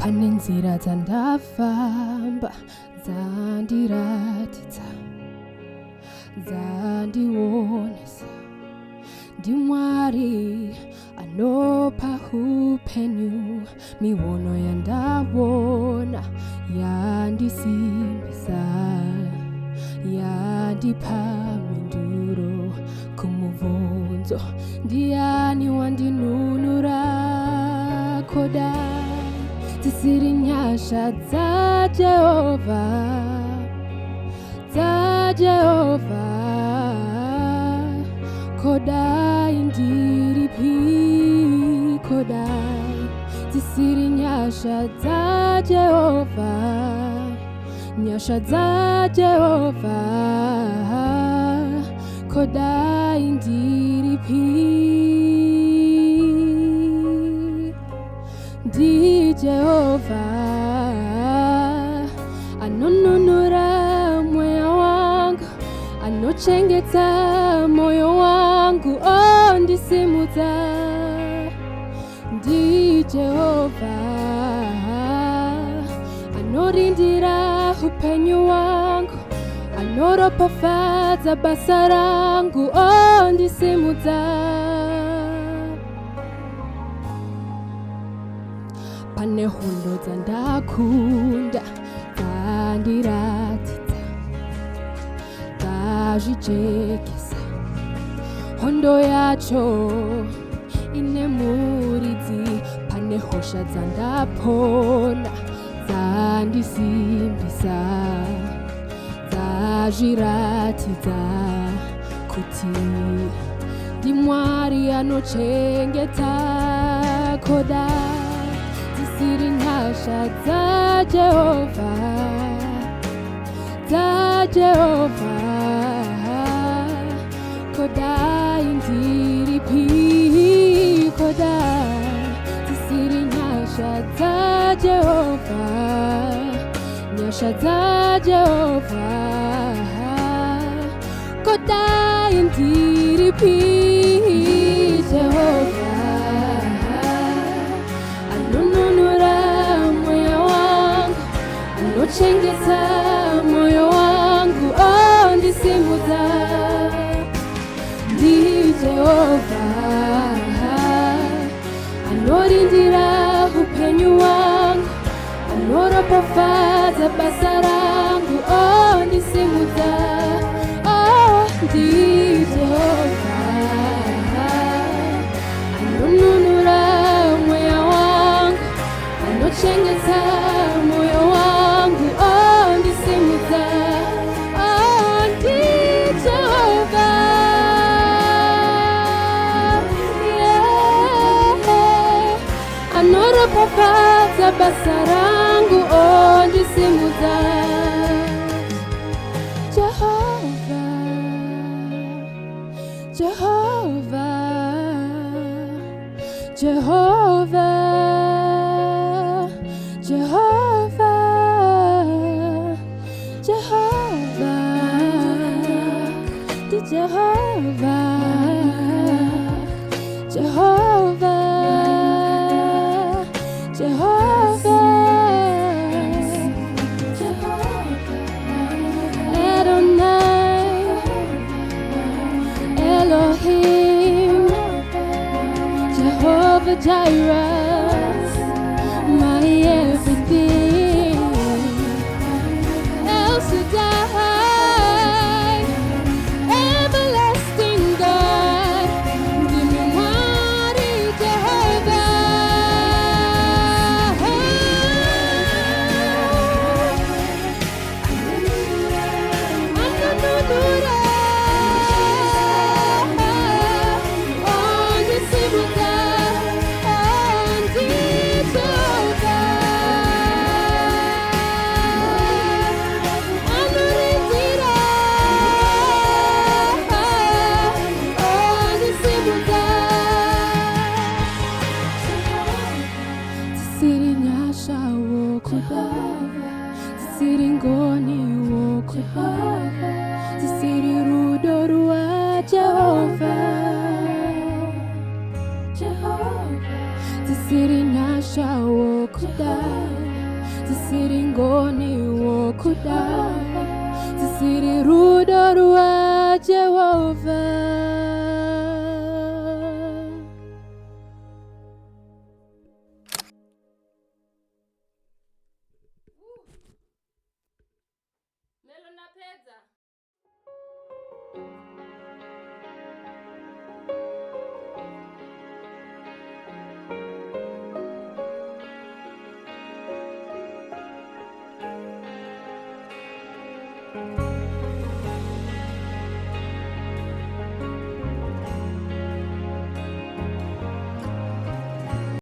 Panenzira zandafamba zandiratidza zandionesa ndi Mwari anopa upenyu miwono yandaona yandisimbisa yandipa minduro kumuvunzo ndiani wandinunura koda tisiri nyasha za Jehova kodai ndiripi kodai tisiri nyasha za Jehova kodai ndiripi ndi Jehova anonunura moyo wangu anochengeta moyo wangu ndisimudza ndi Jehova anorindira upenyu wangu anoropafadza basa rangu ndisimudza pane hondo dzandakunda dzandiratidza dzazvijekesa hondo yacho ine muridzi pane hosha dzandapona dzandisimbisa dzazviratidza kuti ndi Mwari anochengeta koda tisiri nyasha za Jehova kodai ndiripi kodai tisiri nyasha za Jehova kodai ndiripi Jehova anonunura moyo wangu anochengeta moyo wangu ndisimudza ndi Jehova anorindira upenyu wangu anoropafadza basa rangu ndisimudza ndi Jehova anonunura moyo wangu anochengeta moyo wangu ndisimudza ndi Jehova anoropafadza basa rangu ndisimudza Jehova di Jehova Adonai Elohim Jehovah Jireh, my everything. El Shaddai, everlasting God. Give me Mwari Jehovah. Tisiri nyasha wokudai, tisiri ngoni wokudai, tisiri rudo rwa Jehovah. Melona peza.